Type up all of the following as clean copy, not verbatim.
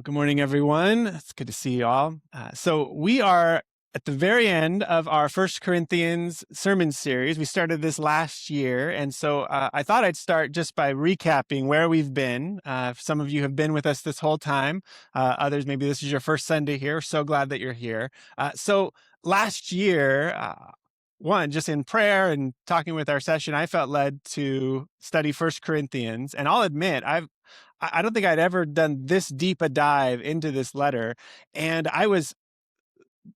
Well, good morning, everyone. It's good to see you all. So we are at the very end of our First Corinthians sermon series. We started this last year, and so I thought I'd start just by recapping where we've been. Some of you have been with us this whole time. Others, maybe this is your first Sunday here. So glad that you're here. So last year, just in prayer and talking with our session, I felt led to study First Corinthians, and I'll admit I don't think I'd ever done this deep a dive into this letter. And I was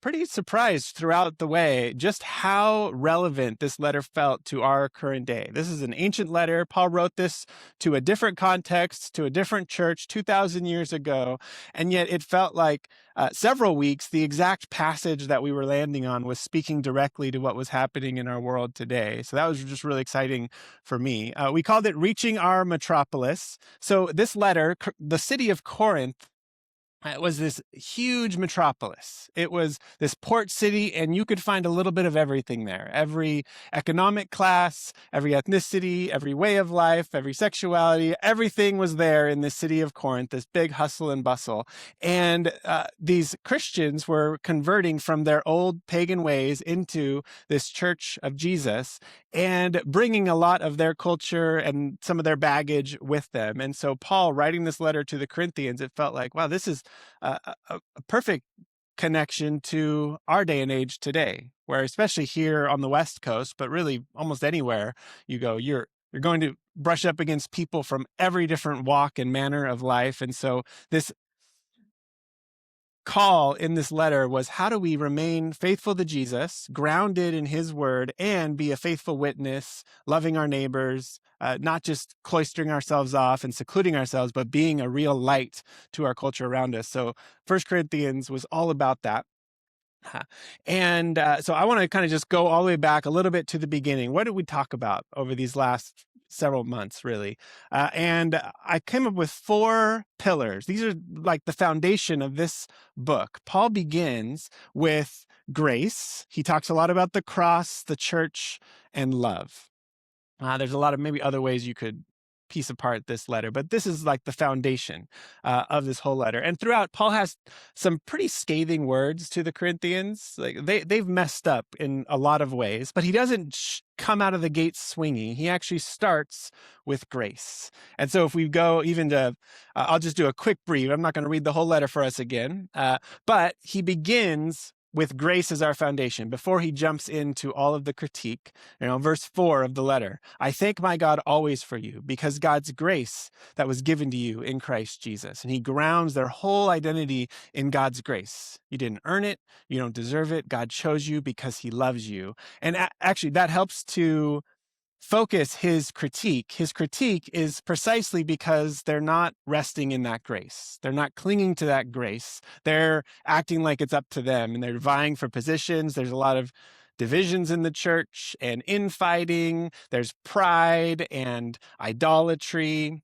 pretty surprised throughout the way just how relevant this letter felt to our current day. This is an ancient letter. Paul wrote this to a different context, to a different church 2,000 years ago. And yet it felt like several weeks, the exact passage that we were landing on was speaking directly to what was happening in our world today. So that was just really exciting for me. We called it Reaching Our Metropolis. So this letter, the city of Corinth, it was this huge metropolis. It was this port city, and you could find a little bit of everything there. Every economic class, every ethnicity, every way of life, every sexuality, everything was there in the city of Corinth, this big hustle and bustle. And these Christians were converting from their old pagan ways into this church of Jesus and bringing a lot of their culture and some of their baggage with them. And so Paul, writing this letter to the Corinthians, it felt like, wow, this is a perfect connection to our day and age today, where especially here on the West Coast, but really almost anywhere you go, you're going to brush up against people from every different walk and manner of life. And so this call in this letter was, how do we remain faithful to Jesus, grounded in his word, and be a faithful witness, loving our neighbors, not just cloistering ourselves off and secluding ourselves, but being a real light to our culture around us. So First Corinthians was all about that. And so I want to kind of just go all the way back a little bit to the beginning. What did we talk about over these last several months, really? And I came up with 4 pillars. These are like the foundation of this book. Paul begins with grace. He talks a lot about the cross, the church, and love. There's a lot of maybe other ways you could piece apart this letter, but this is like the foundation of this whole letter. And throughout, Paul has some pretty scathing words to the Corinthians. Like they've messed up in a lot of ways, but he doesn't come out of the gate swinging. He actually starts with grace. And so if we go even to, I'll just do a quick brief. I'm not going to read the whole letter for us again, but he begins with grace as our foundation before he jumps into all of the critique. Verse 4 of the letter, I thank my God always for you because God's grace that was given to you in Christ Jesus. And he grounds their whole identity in God's grace. You didn't earn it. You don't deserve it. God chose you because he loves you. And actually that helps to focus his critique. His critique is precisely because they're not resting in that grace. They're not clinging to that grace. They're acting like it's up to them, and they're vying for positions. There's a lot of divisions in the church and infighting. There's pride and idolatry.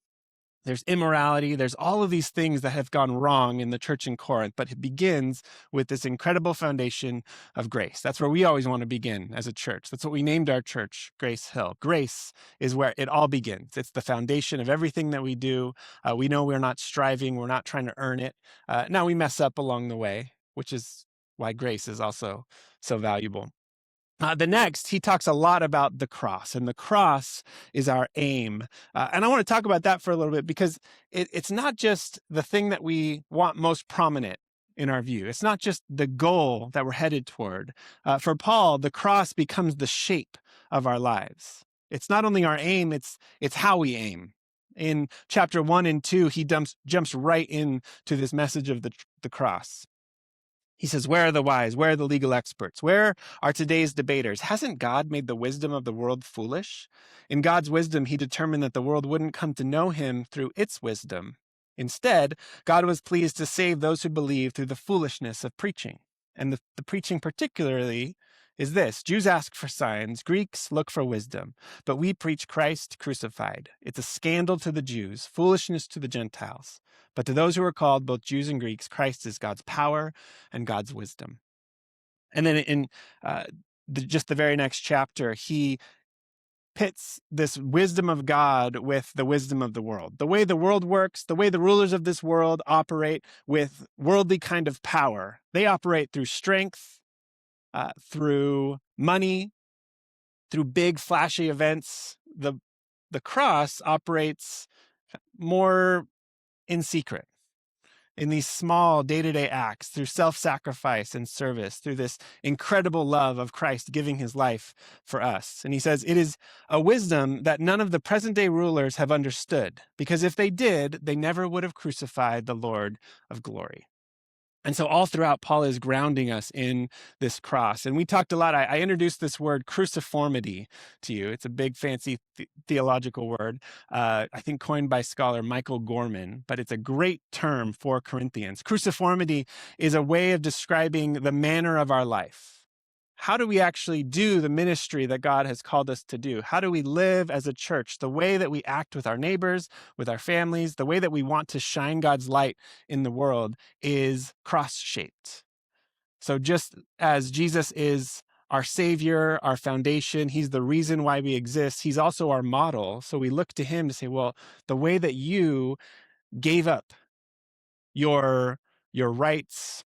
There's immorality. There's all of these things that have gone wrong in the church in Corinth, but it begins with this incredible foundation of grace. That's where we always want to begin as a church. That's what we named our church, Grace Hill. Grace is where it all begins. It's the foundation of everything that we do. We know we're not striving. We're not trying to earn it. Now we mess up along the way, which is why grace is also so valuable. The next, he talks a lot about the cross, and the cross is our aim. And I want to talk about that for a little bit because it's not just the thing that we want most prominent in our view. It's not just the goal that we're headed toward. For Paul, the cross becomes the shape of our lives. It's not only our aim, it's how we aim. In chapter 1 and 2, he jumps right into this message of the cross. He says, where are the wise? Where are the legal experts? Where are today's debaters? Hasn't God made the wisdom of the world foolish? In God's wisdom, he determined that the world wouldn't come to know him through its wisdom. Instead, God was pleased to save those who believe through the foolishness of preaching. And the preaching particularly is this: Jews ask for signs, Greeks look for wisdom, but we preach Christ crucified. It's a scandal to the Jews, foolishness to the Gentiles. But to those who are called, both Jews and Greeks, Christ is God's power and God's wisdom. And then in just the very next chapter, he pits this wisdom of God with the wisdom of the world. The way the world works, the way the rulers of this world operate with worldly kind of power. They operate through strength, through money, through big flashy events. The cross operates more in secret, in these small day-to-day acts, through self-sacrifice and service, through this incredible love of Christ giving his life for us. And he says, it is a wisdom that none of the present-day rulers have understood, because if they did, they never would have crucified the Lord of glory. And so all throughout, Paul is grounding us in this cross. And we talked a lot. I introduced this word cruciformity to you. It's a big, fancy theological word, I think coined by scholar Michael Gorman, but it's a great term for Corinthians. Cruciformity is a way of describing the manner of our life. How do we actually do the ministry that God has called us to do? How do we live as a church? The way that we act with our neighbors, with our families, the way that we want to shine God's light in the world is cross-shaped. So just as Jesus is our Savior, our foundation, he's the reason why we exist, he's also our model. So we look to him to say, well, the way that you gave up your rights,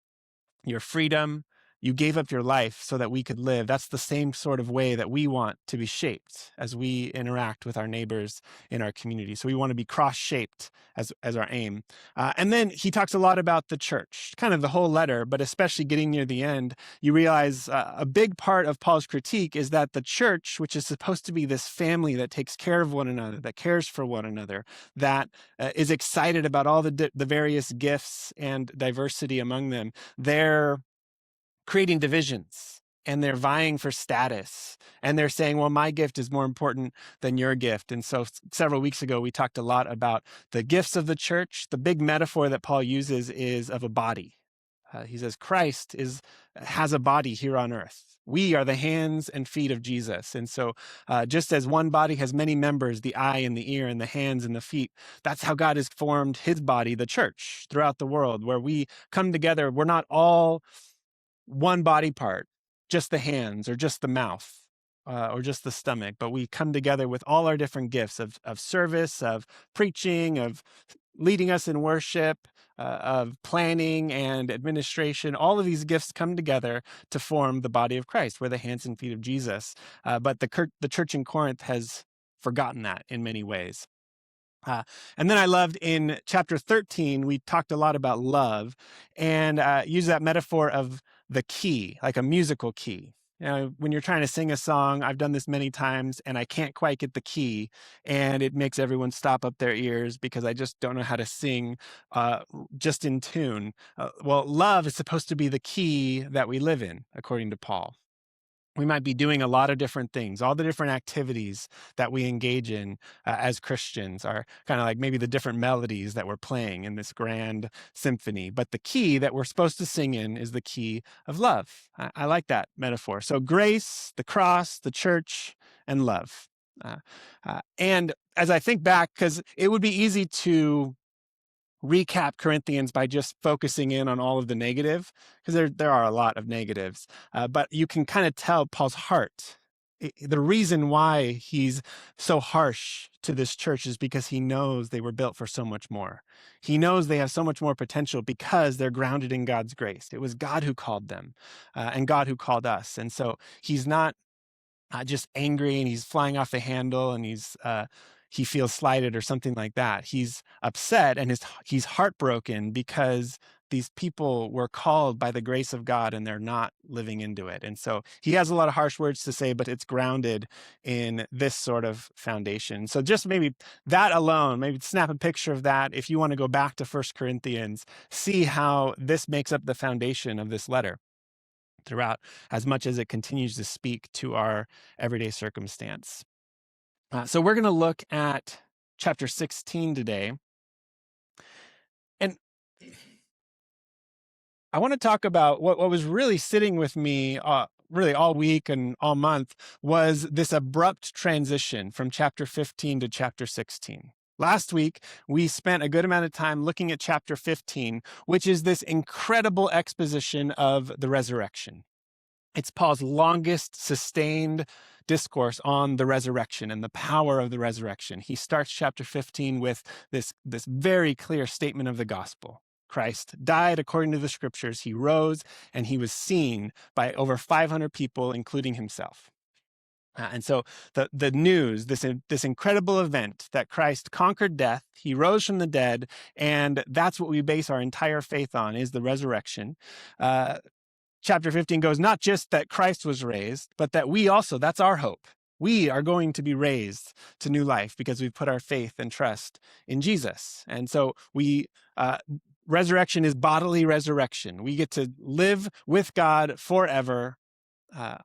your freedom, you gave up your life so that we could live. That's the same sort of way that we want to be shaped as we interact with our neighbors in our community. So we want to be cross-shaped as our aim. And then he talks a lot about the church, kind of the whole letter, but especially getting near the end, you realize a big part of Paul's critique is that the church, which is supposed to be this family that takes care of one another, that cares for one another, that is excited about all the various gifts and diversity among them, they're creating divisions and they're vying for status and they're saying, well, my gift is more important than your gift. And so several weeks ago, we talked a lot about the gifts of the church. The big metaphor that Paul uses is of a body. He says Christ has a body here on earth. We are the hands and feet of Jesus. And so just as one body has many members, the eye and the ear and the hands and the feet, that's how God has formed his body, the church, throughout the world, where we come together. We're not all one body part, just the hands or just the mouth or just the stomach, but we come together with all our different gifts of service, of preaching, of leading us in worship, of planning and administration. All of these gifts come together to form the body of Christ. We're the hands and feet of Jesus. But the church in Corinth has forgotten that in many ways. And then I loved in chapter 13, we talked a lot about love and used that metaphor of the key, like a musical key. You know, when you're trying to sing a song, I've done this many times and I can't quite get the key and it makes everyone stop up their ears because I just don't know how to sing just in tune. Well, love is supposed to be the key that we live in, according to Paul. We might be doing a lot of different things. All the different activities that we engage in as Christians are kind of like maybe the different melodies that we're playing in this grand symphony. But the key that we're supposed to sing in is the key of love. I like that metaphor. So grace, the cross, the church, and love. And as I think back, because it would be easy to recap Corinthians by just focusing in on all of the negative, because there are a lot of negatives, but you can kind of tell Paul's heart. The reason why he's so harsh to this church is because he knows they were built for so much more. He knows they have so much more potential because they're grounded in God's grace. It was God who called them and God who called us. And so he's not just angry and he's flying off the handle and he feels slighted or something like that. He's upset and he's heartbroken because these people were called by the grace of God and they're not living into it. And so he has a lot of harsh words to say, but it's grounded in this sort of foundation. So just maybe that alone, maybe snap a picture of that. If you want to go back to 1 Corinthians, see how this makes up the foundation of this letter throughout, as much as it continues to speak to our everyday circumstance. So we're going to look at chapter 16 today. And I want to talk about what was really sitting with me really all week and all month was this abrupt transition from chapter 15 to chapter 16. Last week, we spent a good amount of time looking at chapter 15, which is this incredible exposition of the resurrection. It's Paul's longest sustained discourse on the resurrection and the power of the resurrection. He starts chapter 15 with this very clear statement of the gospel. Christ died according to the scriptures. He rose and he was seen by over 500 people, including himself. And so the news, this incredible event that Christ conquered death, he rose from the dead, and that's what we base our entire faith on, is the resurrection. Chapter 15 goes, not just that Christ was raised, but that we also, that's our hope. We are going to be raised to new life because we've put our faith and trust in Jesus. And so resurrection is bodily resurrection. We get to live with God forever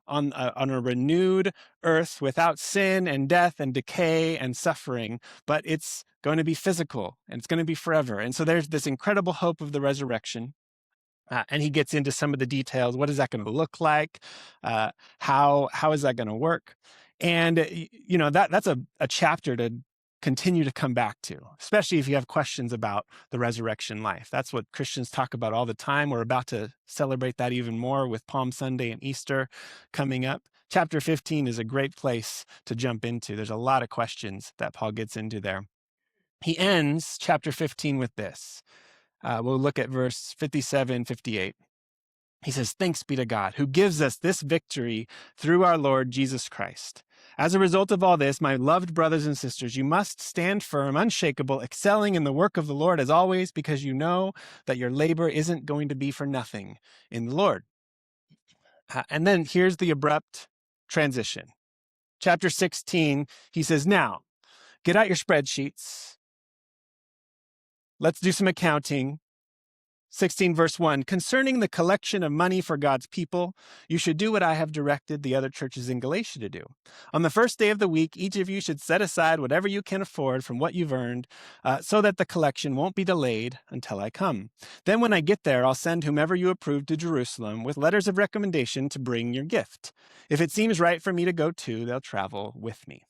on a renewed earth without sin and death and decay and suffering, but it's going to be physical and it's going to be forever. And so there's this incredible hope of the resurrection. And he gets into some of the details. What is that going to look like? How is that going to work? And that's a chapter to continue to come back to, especially if you have questions about the resurrection life. That's what Christians talk about all the time. We're about to celebrate that even more with Palm Sunday and Easter coming up. Chapter 15 is a great place to jump into. There's a lot of questions that Paul gets into there. He ends chapter 15 with this. We'll look at verse 57, 58. He says, "Thanks be to God, who gives us this victory through our Lord Jesus Christ. As a result of all this, my loved brothers and sisters, you must stand firm, unshakable, excelling in the work of the Lord as always, because you know that your labor isn't going to be for nothing in the Lord." And then here's the abrupt transition. Chapter 16, he says, "Now, get out your spreadsheets. Let's do some accounting." 16 verse 1, "Concerning the collection of money for God's people, you should do what I have directed the other churches in Galatia to do. On the first day of the week, each of you should set aside whatever you can afford from what you've earned, so that the collection won't be delayed until I come. Then when I get there, I'll send whomever you approve to Jerusalem with letters of recommendation to bring your gift. If it seems right for me to go too, they'll travel with me."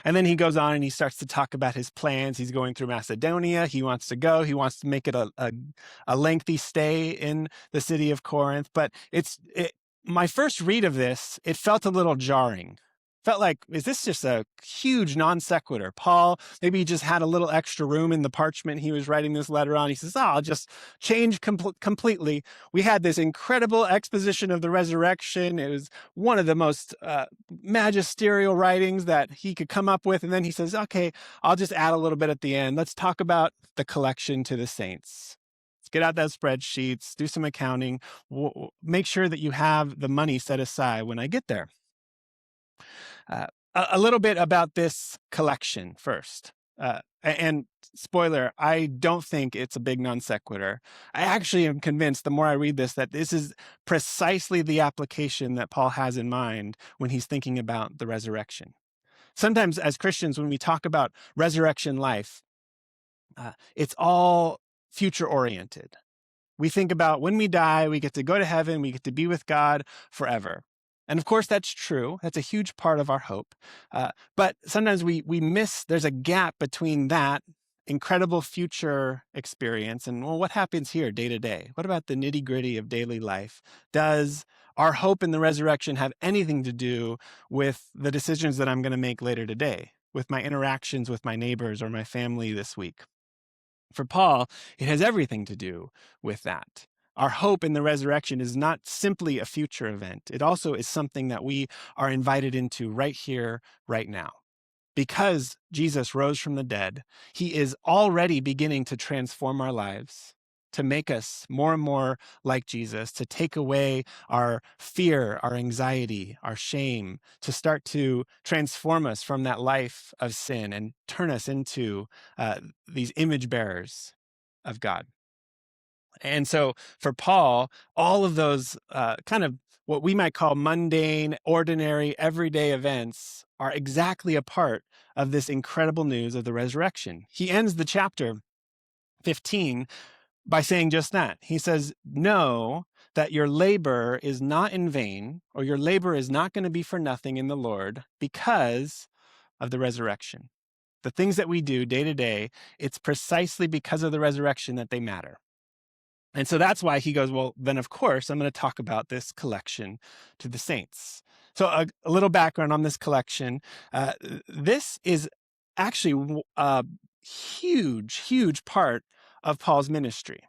And then he goes on and he starts to talk about his plans. He's going through Macedonia. He wants to go. He wants to make it a lengthy stay in the city of Corinth. But my first read of this, it felt a little jarring. Felt like, is this just a huge non sequitur? Paul, maybe he just had a little extra room in the parchment he was writing this letter on. He says, I'll just change completely. We had this incredible exposition of the resurrection. It was one of the most magisterial writings that he could come up with. And then he says, okay, I'll just add a little bit at the end. Let's talk about the collection to the saints. Let's get out those spreadsheets, do some accounting, make sure that you have the money set aside when I get there. A little bit about this collection first. And spoiler, I don't think it's a big non sequitur. I actually am convinced, the more I read this, that this is precisely the application that Paul has in mind when he's thinking about the resurrection. Sometimes as Christians, when we talk about resurrection life, it's all future oriented. We think about when we die, we get to go to heaven, we get to be with God forever. And of course, that's true. That's a huge part of our hope. But sometimes we miss, there's a gap between that incredible future experience and, well, what happens here day to day? What about the nitty gritty of daily life? Does our hope in the resurrection have anything to do with the decisions that I'm going to make later today, with my interactions with my neighbors or my family this week? For Paul, it has everything to do with that. Our hope in the resurrection is not simply a future event. It also is something that we are invited into right here, right now. Because Jesus rose from the dead, he is already beginning to transform our lives, to make us more and more like Jesus, to take away our fear, our anxiety, our shame, to start to transform us from that life of sin and turn us into these image bearers of God. And so for Paul, all of those kind of what we might call mundane, ordinary, everyday events are exactly a part of this incredible news of the resurrection. He ends the chapter 15 by saying just that. He says, know that your labor is not in vain, or your labor is not going to be for nothing in the Lord because of the resurrection. The things that we do day to day, it's precisely because of the resurrection that they matter. And so that's why he goes, well, then of course, I'm going to talk about this collection to the saints. So a little background on this collection. This is actually a huge part of Paul's ministry.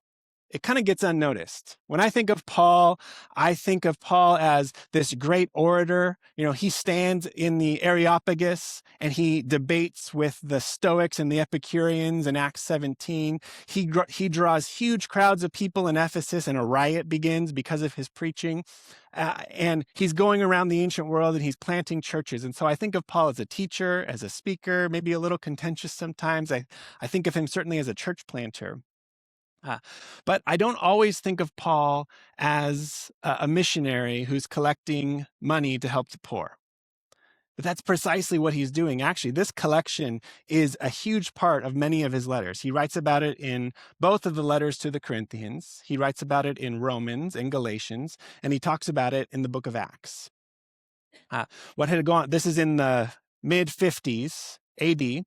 It kind of gets unnoticed. When I think of Paul as this great orator. You know, he stands in the Areopagus and he debates with the Stoics and the Epicureans in Acts 17. He draws huge crowds of people in Ephesus and a riot begins because of his preaching. And he's going around the ancient world and he's planting churches. And so I think of Paul as a teacher, as a speaker, maybe a little contentious sometimes. I think of him certainly as a church planter. But I don't always think of Paul as a missionary who's collecting money to help the poor. But that's precisely what he's doing. Actually, this collection is a huge part of many of his letters. He writes about it in both of the letters to the Corinthians. He writes about it in Romans and Galatians, and he talks about it in the book of Acts. What had gone? This is in the mid 50s AD.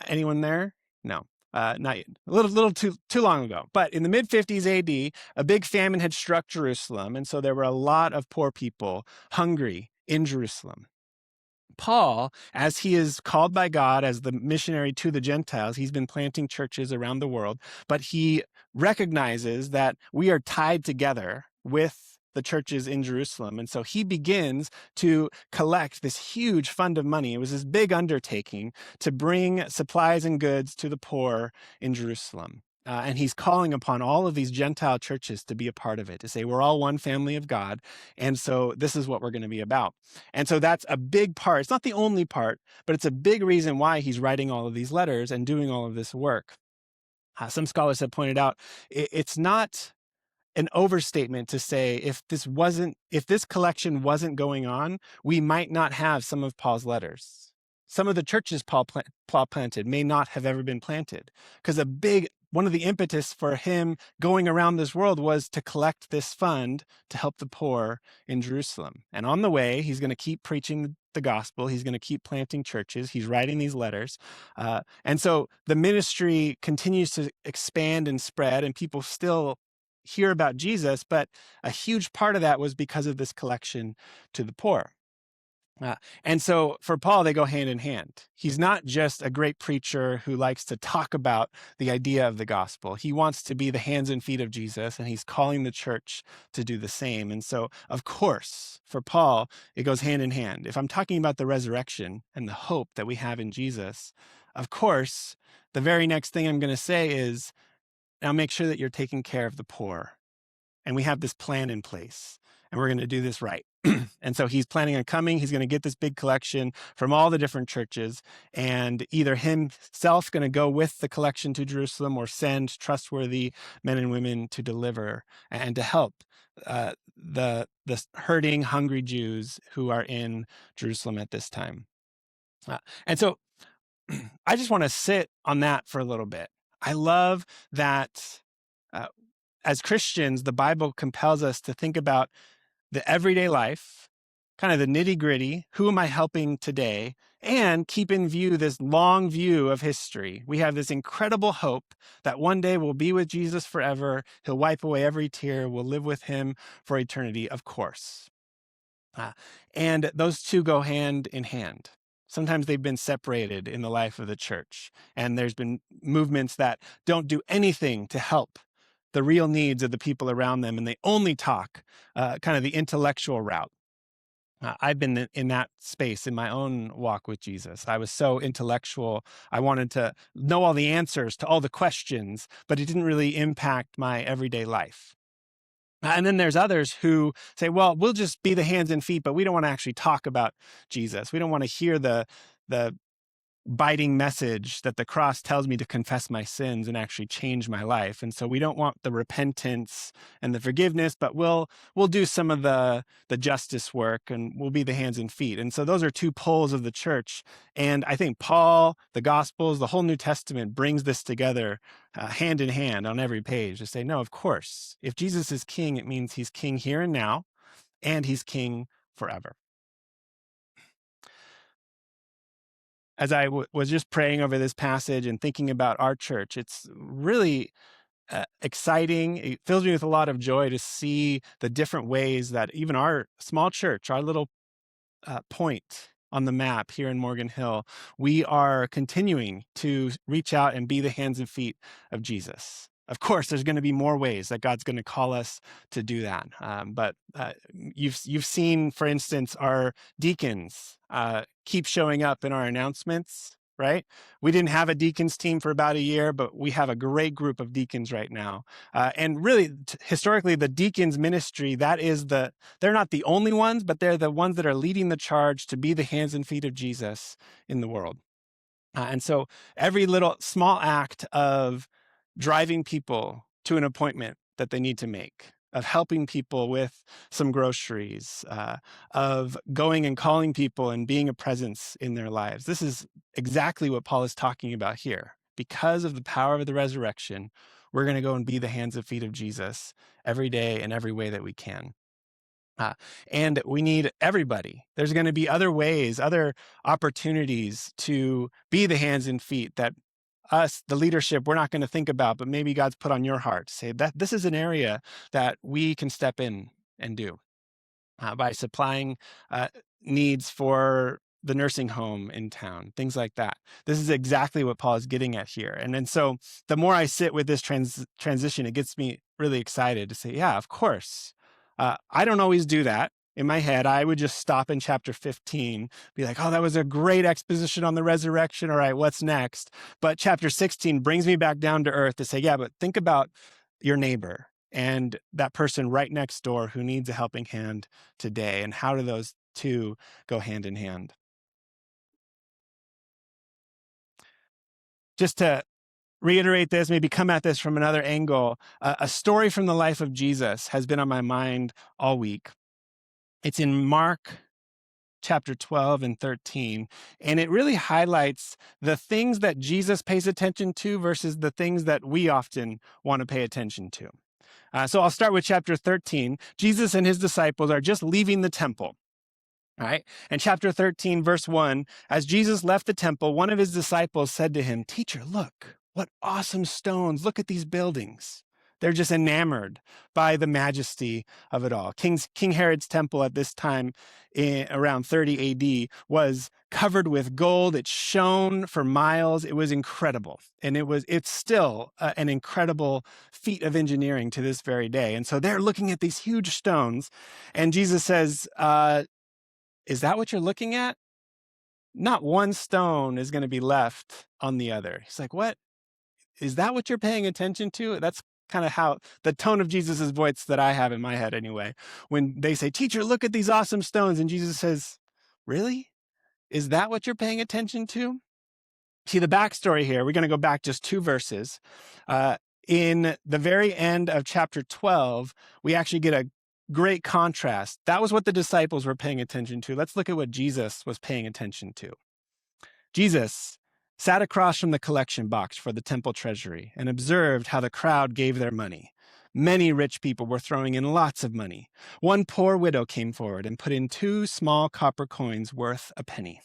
Anyone there? No. Not yet. A little too long ago. But in the mid 50s AD, a big famine had struck Jerusalem, and so there were a lot of poor people hungry in Jerusalem. Paul, as he is called by God as the missionary to the Gentiles, he's been planting churches around the world, but he recognizes that we are tied together with the churches in Jerusalem. And so he begins to collect this huge fund of money. It was this big undertaking to bring supplies and goods to the poor in Jerusalem. And he's calling upon all of these Gentile churches to be a part of it, to say, we're all one family of God. And so this is what we're going to be about. And so that's a big part. It's not the only part, but it's a big reason why he's writing all of these letters and doing all of this work. Some scholars have pointed out it's not an overstatement to say if this collection wasn't going on, we might not have some of Paul's letters. Some of the churches Paul planted may not have ever been planted, because one of the impetus for him going around this world was to collect this fund to help the poor in Jerusalem. And on the way, he's going to keep preaching the gospel. He's going to keep planting churches. He's writing these letters. And so the ministry continues to expand and spread, and people still hear about Jesus, but a huge part of that was because of this collection to the poor. And so for Paul, they go hand in hand. He's not just a great preacher who likes to talk about the idea of the gospel. He wants to be the hands and feet of Jesus, and he's calling the church to do the same. And so, of course, for Paul, it goes hand in hand. If I'm talking about the resurrection and the hope that we have in Jesus, of course, the very next thing I'm going to say is, now make sure that you're taking care of the poor. And we have this plan in place, and we're going to do this right. And so he's planning on coming. He's going to get this big collection from all the different churches, and either himself going to go with the collection to Jerusalem or send trustworthy men and women to deliver and to help the hurting, hungry Jews who are in Jerusalem at this time. And so I just want to sit on that for a little bit. I love that as Christians, the Bible compels us to think about the everyday life, kind of the nitty gritty. Who am I helping today? And keep in view this long view of history. We have this incredible hope that one day we'll be with Jesus forever. He'll wipe away every tear. We'll live with him for eternity, of course. And those two go hand in hand. Sometimes they've been separated in the life of the church. And there's been movements that don't do anything to help the real needs of the people around them, and they only talk kind of the intellectual route. I've been in that space in my own walk with Jesus. I was so intellectual. I wanted to know all the answers to all the questions, but it didn't really impact my everyday life. And then there's others who say, well, we'll just be the hands and feet, but we don't want to actually talk about Jesus. We don't want to hear the biting message that the cross tells me to confess my sins and actually change my life. And so we don't want the repentance and the forgiveness, but we'll do some of the justice work, and we'll be the hands and feet. And so those are two poles of the church. And I think Paul, the Gospels, the whole New Testament brings this together hand in hand on every page to say, no, of course, if Jesus is king, it means he's king here and now, and he's king forever. As I was just praying over this passage and thinking about our church, it's really exciting. It fills me with a lot of joy to see the different ways that even our small church, our little point on the map here in Morgan Hill, we are continuing to reach out and be the hands and feet of Jesus. Of course, there's going to be more ways that God's going to call us to do that. But you've seen, for instance, our deacons keep showing up in our announcements. Right? We didn't have a deacons team for about a year, but we have a great group of deacons right now. And really, historically, the deacons ministry, they're not the only ones, but they're the ones that are leading the charge to be the hands and feet of Jesus in the world. And so every little small act of driving people to an appointment that they need to make, of helping people with some groceries, of going and calling people and being a presence in their lives. This is exactly what Paul is talking about here. Because of the power of the resurrection, we're going to go and be the hands and feet of Jesus every day in every way that we can. And we need everybody. There's going to be other ways, other opportunities to be the hands and feet that us, the leadership, we're not going to think about, but maybe God's put on your heart. Say that this is an area that we can step in and do by supplying needs for the nursing home in town, things like that. This is exactly what Paul is getting at here. And so the more I sit with this transition, it gets me really excited to say, yeah, of course. I don't always do that. In my head, I would just stop in chapter 15, be like, oh, that was a great exposition on the resurrection. All right, what's next? But chapter 16 brings me back down to earth to say, yeah, but think about your neighbor and that person right next door who needs a helping hand today. And how do those two go hand in hand? Just to reiterate this, maybe come at this from another angle, a story from the life of Jesus has been on my mind all week. It's in Mark chapter 12 and 13, and it really highlights the things that Jesus pays attention to versus the things that we often want to pay attention to. So I'll start with chapter 13. Jesus and his disciples are just leaving the temple. All right. And chapter 13, verse 1, as Jesus left the temple, one of his disciples said to him, "Teacher, look, what awesome stones. Look at these buildings." They're just enamored by the majesty of it all. King Herod's temple at this time, around 30 AD, was covered with gold. It shone for miles. It was incredible. And it's still an incredible feat of engineering to this very day. And so they're looking at these huge stones. And Jesus says, is that what you're looking at? Not one stone is going to be left on the other. He's like, what? Is that what you're paying attention to? That's kind of how the tone of Jesus's voice that I have in my head anyway. When they say, "Teacher, look at these awesome stones." And Jesus says, really? Is that what you're paying attention to? See, the backstory here, we're going to go back just 2 verses. In the very end of chapter 12, we actually get a great contrast. That was what the disciples were paying attention to. Let's look at what Jesus was paying attention to. Jesus sat across from the collection box for the temple treasury and observed how the crowd gave their money. Many rich people were throwing in lots of money. One poor widow came forward and put in 2 small copper coins worth a penny.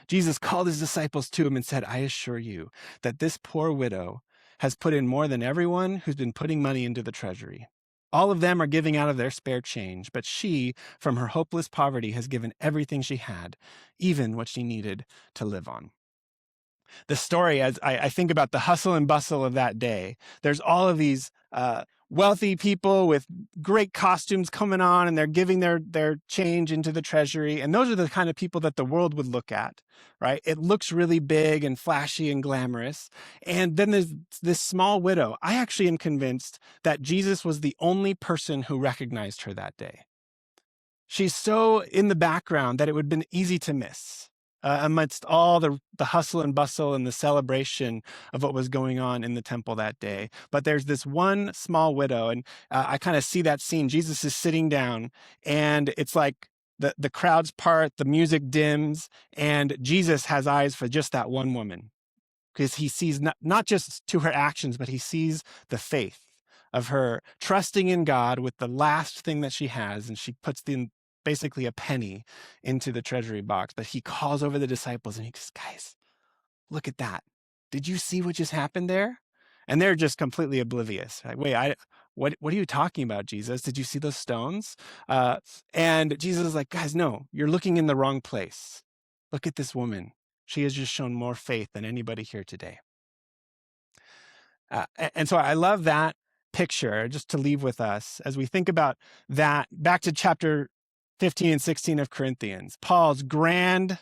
Jesus called his disciples to him and said, "I assure you that this poor widow has put in more than everyone who's been putting money into the treasury. All of them are giving out of their spare change, but she, from her hopeless poverty, has given everything she had, even what she needed to live on." The story, as I think about the hustle and bustle of that day, there's all of these wealthy people with great costumes coming on, and they're giving their change into the treasury. And those are the kind of people that the world would look at, right? It looks really big and flashy and glamorous. And then there's this small widow. I actually am convinced that Jesus was the only person who recognized her that day. She's so in the background that it would have been easy to miss. Amidst all the hustle and bustle and the celebration of what was going on in the temple that day. But there's this one small widow, and I kind of see that scene. Jesus is sitting down, and it's like the crowds part, the music dims, and Jesus has eyes for just that one woman, because he sees not just to her actions, but he sees the faith of her trusting in God with the last thing that she has, and she puts basically a penny into the treasury box. But he calls over the disciples and he goes, "Guys, look at that. Did you see what just happened there?" And they're just completely oblivious. Like, wait, what are you talking about, Jesus? Did you see those stones? And Jesus is like, guys, no, you're looking in the wrong place. Look at this woman. She has just shown more faith than anybody here today. And so I love that picture, just to leave with us as we think about that. Back to chapter 15 and 16 of Corinthians, Paul's grand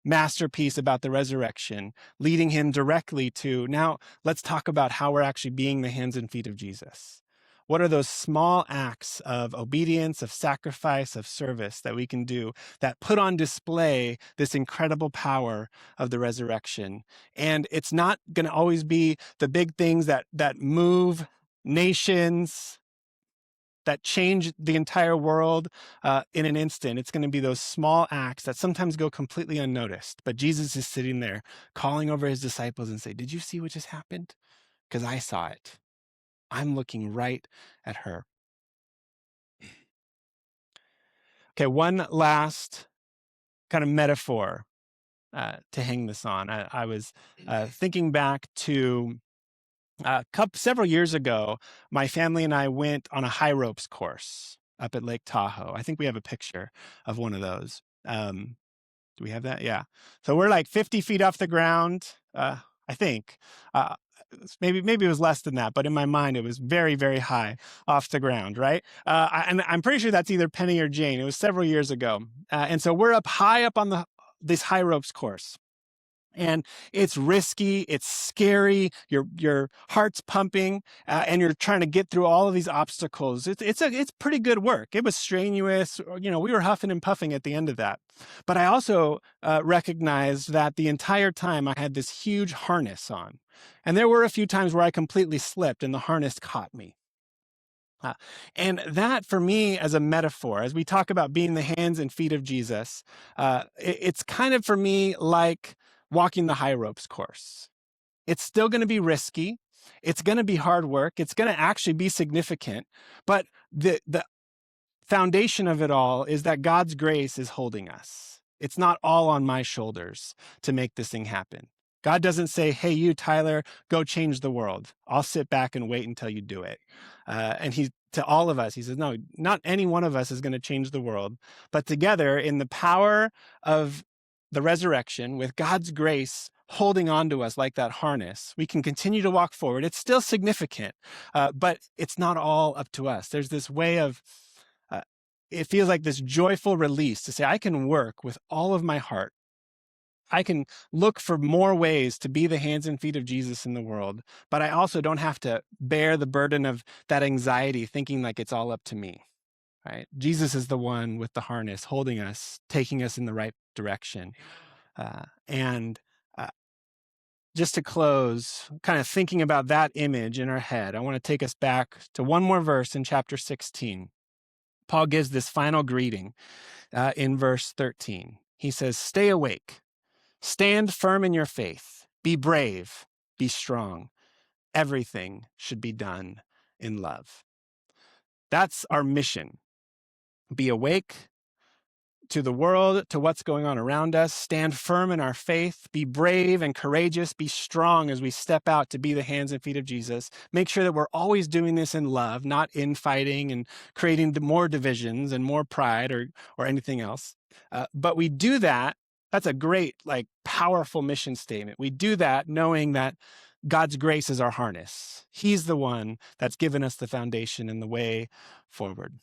masterpiece about the resurrection, leading him directly to, now let's talk about how we're actually being the hands and feet of Jesus. What are those small acts of obedience, of sacrifice, of service that we can do that put on display this incredible power of the resurrection? And it's not going to always be the big things that move nations, that change the entire world in an instant. It's going to be those small acts that sometimes go completely unnoticed. But Jesus is sitting there calling over his disciples and say, did you see what just happened? Because I saw it. I'm looking right at her. Okay, one last kind of metaphor to hang this on. I was thinking back to several years ago, my family and I went on a high ropes course up at Lake Tahoe. I think we have a picture of one of those. Do we have that? Yeah. So we're like 50 feet off the ground, I think. Maybe it was less than that, but in my mind, it was very, very high off the ground, right? And I'm pretty sure that's either Penny or Jane. It was several years ago. And so we're high up on this high ropes course. And it's risky, it's scary, your heart's pumping, and you're trying to get through all of these obstacles. It's pretty good work. It was strenuous. We were huffing and puffing at the end of that. But I also recognized that the entire time I had this huge harness on. And there were a few times where I completely slipped and the harness caught me. And that, for me, as a metaphor, as we talk about being the hands and feet of Jesus, it's kind of, for me, like walking the high ropes course. It's still going to be risky. It's going to be hard work. It's going to actually be significant. But the foundation of it all is that God's grace is holding us. It's not all on my shoulders to make this thing happen. God doesn't say, hey, you, Tyler, go change the world. I'll sit back and wait until you do it. And to all of us, he says, no, not any one of us is going to change the world. But together, in the power of the resurrection, with God's grace holding on to us like that harness, we can continue to walk forward. It's still significant, but it's not all up to us. There's this way of, it feels like this joyful release to say, I can work with all of my heart. I can look for more ways to be the hands and feet of Jesus in the world, but I also don't have to bear the burden of that anxiety, thinking like it's all up to me. Right? Jesus is the one with the harness holding us, taking us in the right direction. And just to close, kind of thinking about that image in our head, I want to take us back to one more verse in chapter 16. Paul gives this final greeting in verse 13. He says, stay awake, stand firm in your faith, be brave, be strong. Everything should be done in love. That's our mission. Be awake to the world, to what's going on around us, stand firm in our faith, be brave and courageous, be strong as we step out to be the hands and feet of Jesus. Make sure that we're always doing this in love, not infighting and creating more divisions and more pride or anything else. But we do that. That's a great, powerful mission statement. We do that knowing that God's grace is our harness. He's the one that's given us the foundation and the way forward.